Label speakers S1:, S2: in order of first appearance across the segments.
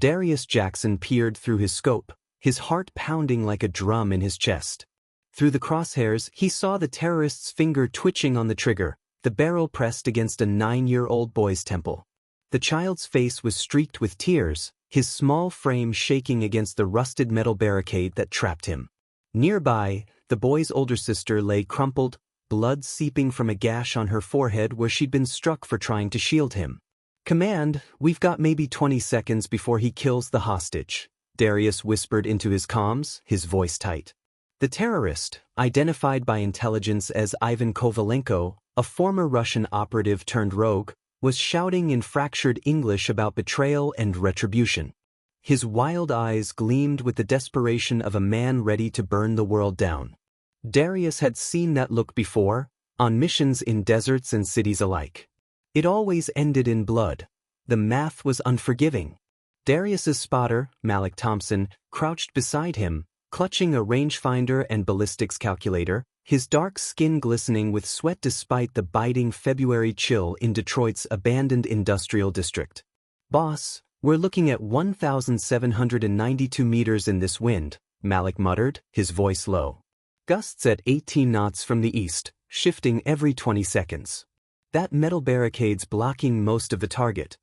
S1: Darius Jackson peered through his scope, his heart pounding like a drum in his chest. Through the crosshairs, he saw the terrorist's finger twitching on the trigger, the barrel pressed against a 9-year-old boy's temple. The child's face was streaked with tears, his small frame shaking against the rusted metal barricade that trapped him. Nearby, the boy's older sister lay crumpled, blood seeping from a gash on her forehead where she'd been struck for trying to shield him. "Command, we've got maybe 20 seconds before he kills the hostage," Darius whispered into his comms, his voice tight. The terrorist, identified by intelligence as Ivan Kovalenko, a former Russian operative turned rogue, was shouting in fractured English about betrayal and retribution. His wild eyes gleamed with the desperation of a man ready to burn the world down. Darius had seen that look before, on missions in deserts and cities alike. It always ended in blood. The math was unforgiving. Darius's spotter, Malik Thompson, crouched beside him, clutching a rangefinder and ballistics calculator, his dark skin glistening with sweat despite the biting February chill in Detroit's abandoned industrial district. "Boss, we're looking at 1,792 meters in this wind," Malik muttered, his voice low. "Gusts at 18 knots from the east, shifting every 20 seconds. That metal barricade's blocking most of the target."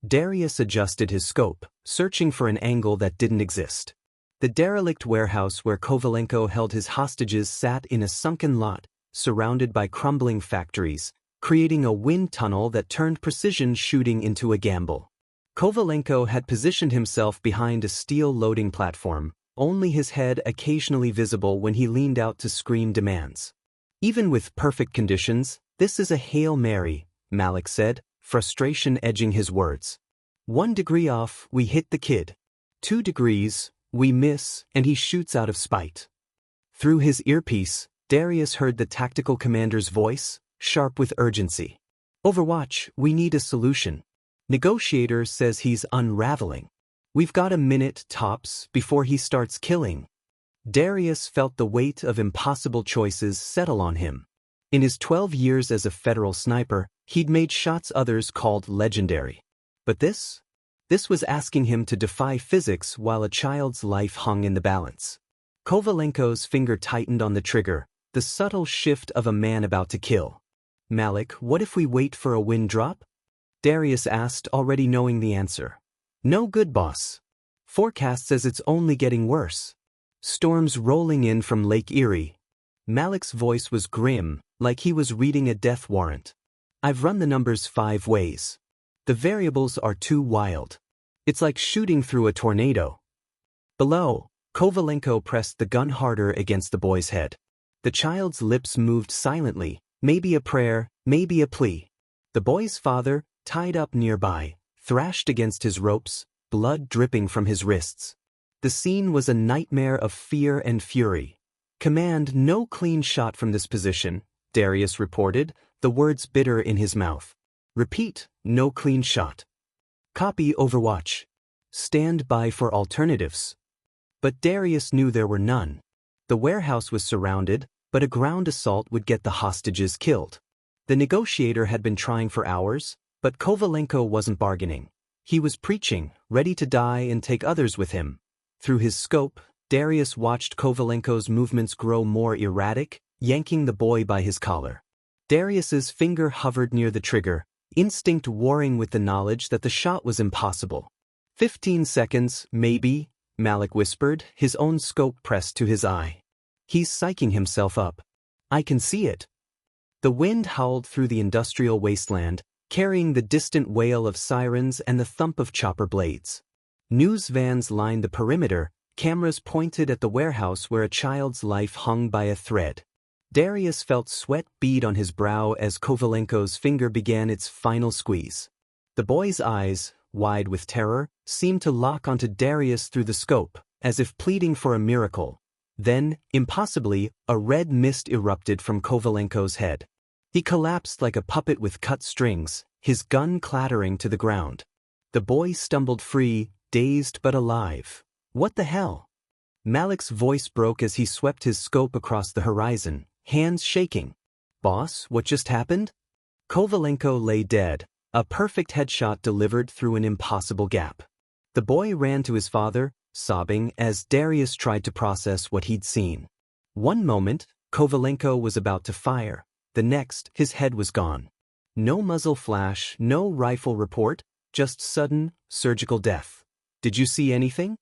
S1: Darius adjusted his scope, searching for an angle that didn't exist. The derelict warehouse where Kovalenko held his hostages sat in a sunken lot, surrounded by crumbling factories, creating a wind tunnel that turned precision shooting into a gamble. Kovalenko had positioned himself behind a steel loading platform, only his head occasionally visible when he leaned out to scream demands. "Even with perfect conditions, this is a Hail Mary," Malik said, frustration edging his words. "1 degree off, we hit the kid. 2 degrees, we miss, and he shoots out of spite." Through his earpiece, Darius heard the tactical commander's voice, sharp with urgency. "Overwatch, we need a solution. Negotiator says he's unraveling. We've got a minute, tops, before he starts killing." Darius felt the weight of impossible choices settle on him. In his 12 years as a federal sniper, he'd made shots others called legendary. But this was asking him to defy physics while a child's life hung in the balance. Kovalenko's finger tightened on the trigger, the subtle shift of a man about to kill. "Malik, what if we wait for a wind drop?" Darius asked, already knowing the answer. "No good, boss. Forecast says it's only getting worse. Storms rolling in from Lake Erie." Malik's voice was grim, like he was reading a death warrant. "I've run the numbers 5 ways. The variables are too wild. It's like shooting through a tornado." Below, Kovalenko pressed the gun harder against the boy's head. The child's lips moved silently, maybe a prayer, maybe a plea. The boy's father, tied up nearby, thrashed against his ropes, blood dripping from his wrists. The scene was a nightmare of fear and fury. "Command, no clean shot from this position," Darius reported, the words bitter in his mouth. "Repeat, no clean shot." "Copy, Overwatch. Stand by for alternatives." But Darius knew there were none. The warehouse was surrounded, but a ground assault would get the hostages killed. The negotiator had been trying for hours, but Kovalenko wasn't bargaining. He was preaching, ready to die and take others with him. Through his scope, Darius watched Kovalenko's movements grow more erratic, yanking the boy by his collar. Darius's finger hovered near the trigger, instinct warring with the knowledge that the shot was impossible. 15 seconds, maybe, Malik whispered, his own scope pressed to his eye. "He's psyching himself up. I can see it." The wind howled through the industrial wasteland, carrying the distant wail of sirens and the thump of chopper blades. News vans lined the perimeter, cameras pointed at the warehouse where a child's life hung by a thread. Darius felt sweat bead on his brow as Kovalenko's finger began its final squeeze. The boy's eyes, wide with terror, seemed to lock onto Darius through the scope, as if pleading for a miracle. Then, impossibly, a red mist erupted from Kovalenko's head. He collapsed like a puppet with cut strings, his gun clattering to the ground. The boy stumbled free, dazed but alive. "What the hell?" Malik's voice broke as he swept his scope across the horizon, hands shaking. "Boss, what just happened?" Kovalenko lay dead, a perfect headshot delivered through an impossible gap. The boy ran to his father, sobbing as Darius tried to process what he'd seen. One moment, Kovalenko was about to fire. The next, his head was gone. No muzzle flash, no rifle report, just sudden, surgical death. "Did you see anything?"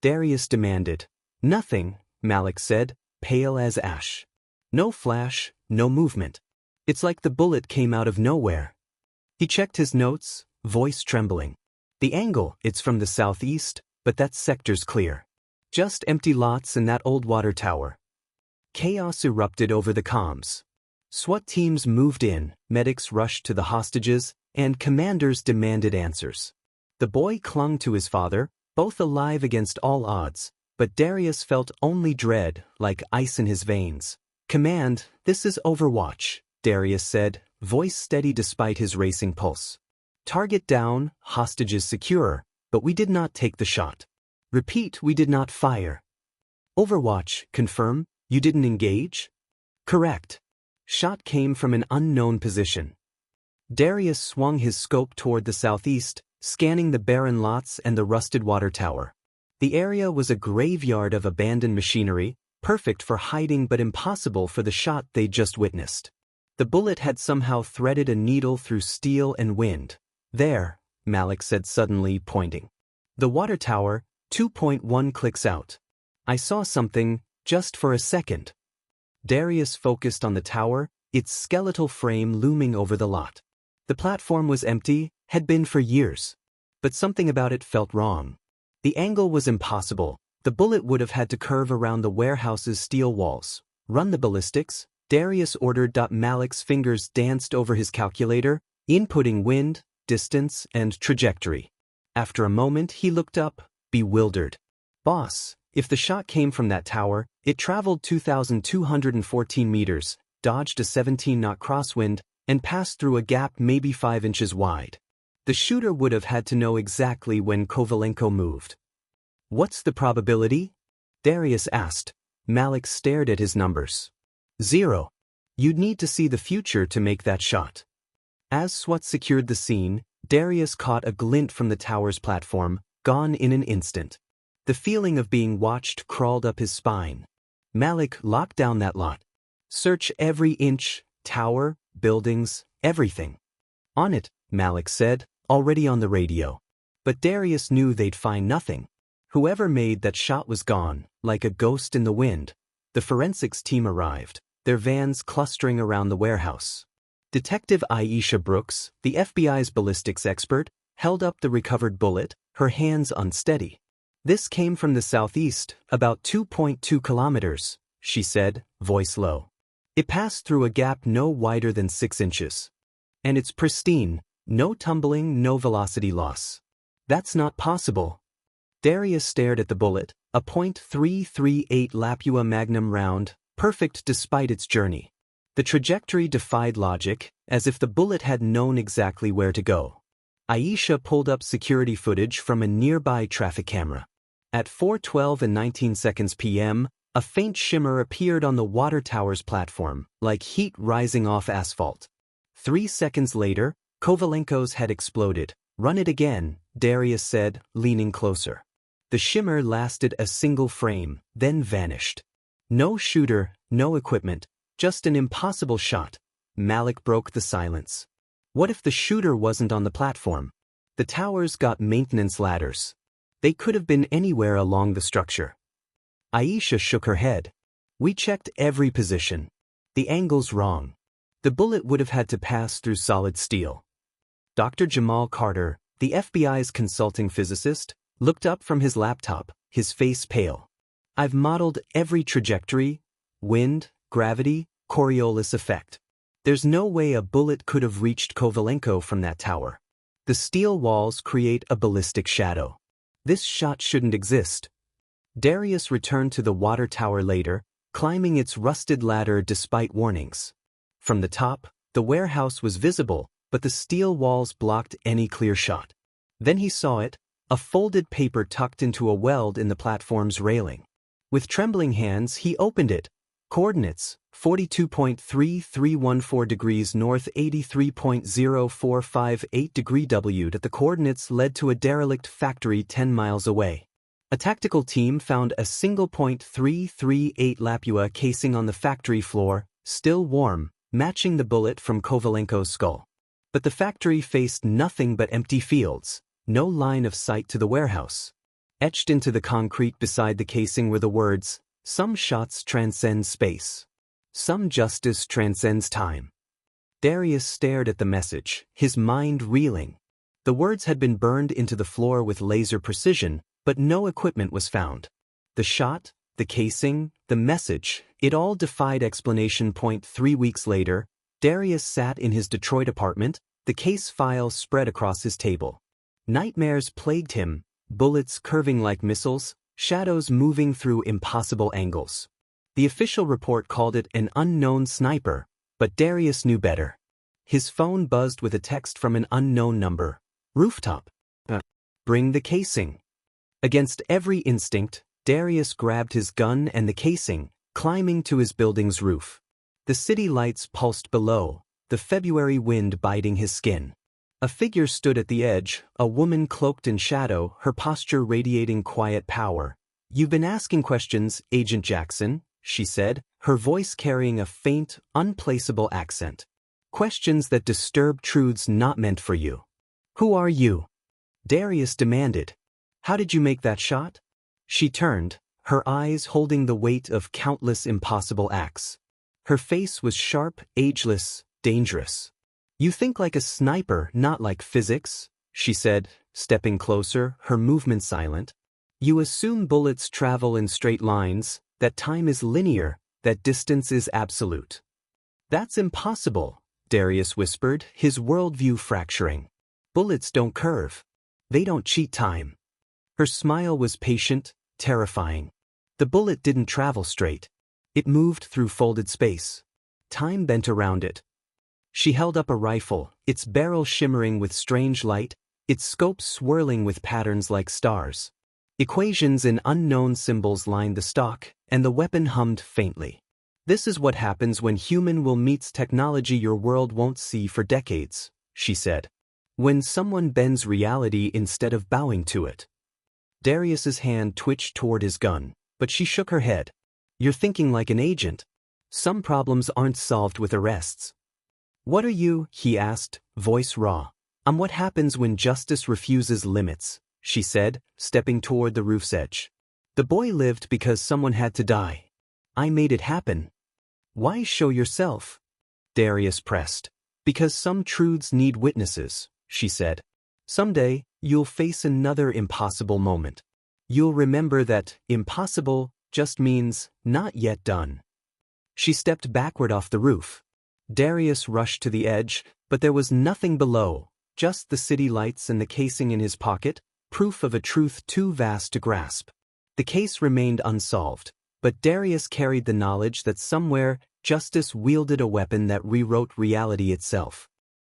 S1: Darius demanded. "Nothing," Malik said, pale as ash. "No flash, no movement. It's like the bullet came out of nowhere." He checked his notes, voice trembling. "The angle, it's from the southeast, but that sector's clear. Just empty lots and that old water tower." Chaos erupted over the comms. SWAT teams moved in, medics rushed to the hostages, and commanders demanded answers. The boy clung to his father, both alive against all odds, but Darius felt only dread, like ice in his veins. "Command, this is Overwatch," Darius said, voice steady despite his racing pulse. "Target down, hostages secure, but we did not take the shot. Repeat, we did not fire." "Overwatch, confirm, you didn't engage?" "Correct." Shot came from an unknown position. Darius swung his scope toward the southeast, scanning the barren lots and the rusted water tower. The area was a graveyard of abandoned machinery, perfect for hiding but impossible for the shot they'd just witnessed. The bullet had somehow threaded a needle through steel and wind. "There," Malik said suddenly, pointing. "The water tower, 2.1 clicks out. I saw something, just for a second." Darius focused on the tower, its skeletal frame looming over the lot. The platform was empty, had been for years. But something about it felt wrong. The angle was impossible. The bullet would have had to curve around the warehouse's steel walls. "Run the ballistics," Darius ordered. Malik's fingers danced over his calculator, inputting wind, distance, and trajectory. After a moment, he looked up, bewildered. "Boss, if the shot came from that tower, it traveled 2,214 meters, dodged a 17-knot crosswind, and passed through a gap maybe 5 inches wide. The shooter would have had to know exactly when Kovalenko moved." "What's the probability?" Darius asked. Malik stared at his numbers. 0. You'd need to see the future to make that shot. As SWAT secured the scene, Darius caught a glint from the tower's platform, gone in an instant. The feeling of being watched crawled up his spine. Malik locked down that lot. "Search every inch, tower, buildings, everything." "On it," Malik said, already on the radio. But Darius knew they'd find nothing. Whoever made that shot was gone, like a ghost in the wind. The forensics team arrived, their vans clustering around the warehouse. Detective Aisha Brooks, the FBI's ballistics expert, held up the recovered bullet, her hands unsteady. "This came from the southeast, about 2.2 kilometers, she said, voice low. "It passed through a gap no wider than 6 inches. And it's pristine, no tumbling, no velocity loss." "That's not possible." Darius stared at the bullet, a .338 Lapua Magnum round, perfect despite its journey. The trajectory defied logic, as if the bullet had known exactly where to go. Aisha pulled up security footage from a nearby traffic camera. At 4:12 and 19 seconds p.m., a faint shimmer appeared on the water tower's platform, like heat rising off asphalt. 3 seconds later, Kovalenko's had exploded. "Run it again," Darius said, leaning closer. The shimmer lasted a single frame, then vanished. No shooter, no equipment, just an impossible shot. Malik broke the silence. What if the shooter wasn't on the platform? The towers got maintenance ladders. They could have been anywhere along the structure. Aisha shook her head. "We checked every position. The angle's wrong. The bullet would have had to pass through solid steel." Dr. Jamal Carter, the FBI's consulting physicist, looked up from his laptop, his face pale. "I've modeled every trajectory, wind, gravity, Coriolis effect. There's no way a bullet could have reached Kovalenko from that tower. The steel walls create a ballistic shadow. This shot shouldn't exist." Darius returned to the water tower later, climbing its rusted ladder despite warnings. From the top, the warehouse was visible, but the steel walls blocked any clear shot. Then he saw it, a folded paper tucked into a weld in the platform's railing. With trembling hands, he opened it. Coordinates: 42.3314 degrees north, 83.0458 degree W. That the coordinates led to a derelict factory 10 miles away. A tactical team found a single .338 Lapua casing on the factory floor, still warm, matching the bullet from Kovalenko's skull. But the factory faced nothing but empty fields, no line of sight to the warehouse. Etched into the concrete beside the casing were the words, "Some shots transcend space. Some justice transcends time." Darius stared at the message, his mind reeling. The words had been burned into the floor with laser precision, but no equipment was found. The shot, the casing, the message, it all defied explanation. 3 weeks later, Darius sat in his Detroit apartment, the case file spread across his table. Nightmares plagued him, bullets curving like missiles, shadows moving through impossible angles. The official report called it an unknown sniper, but Darius knew better. His phone buzzed with a text from an unknown number. "Rooftop. Bring the casing." Against every instinct, Darius grabbed his gun and the casing, climbing to his building's roof. The city lights pulsed below, the February wind biting his skin. A figure stood at the edge, a woman cloaked in shadow, her posture radiating quiet power. "You've been asking questions, Agent Jackson," she said, her voice carrying a faint, unplaceable accent. "Questions that disturb truths not meant for you." "Who are you?" Darius demanded. "How did you make that shot?" She turned, her eyes holding the weight of countless impossible acts. Her face was sharp, ageless, dangerous. "You think like a sniper, not like physics," she said, stepping closer, her movement silent. "You assume bullets travel in straight lines, that time is linear, that distance is absolute." "That's impossible," Darius whispered, his worldview fracturing. "Bullets don't curve. They don't cheat time." Her smile was patient, terrifying. The bullet didn't travel straight. It moved through folded space. Time bent around it. She held up a rifle, its barrel shimmering with strange light, its scope swirling with patterns like stars. Equations and unknown symbols lined the stock, and the weapon hummed faintly. "This is what happens when human will meets technology your world won't see for decades," she said. "When someone bends reality instead of bowing to it." Darius's hand twitched toward his gun, but she shook her head. "You're thinking like an agent. Some problems aren't solved with arrests." "What are you?" he asked, voice raw. "I'm what happens when justice refuses limits," she said, stepping toward the roof's edge. "The boy lived because someone had to die. I made it happen." "Why show yourself?" Darius pressed. "Because some truths need witnesses," she said. "Someday, you'll face another impossible moment. You'll remember that impossible just means not yet done." She stepped backward off the roof. Darius rushed to the edge, but there was nothing below, just the city lights and the casing in his pocket, proof of a truth too vast to grasp. The case remained unsolved, but Darius carried the knowledge that somewhere, justice wielded a weapon that rewrote reality itself.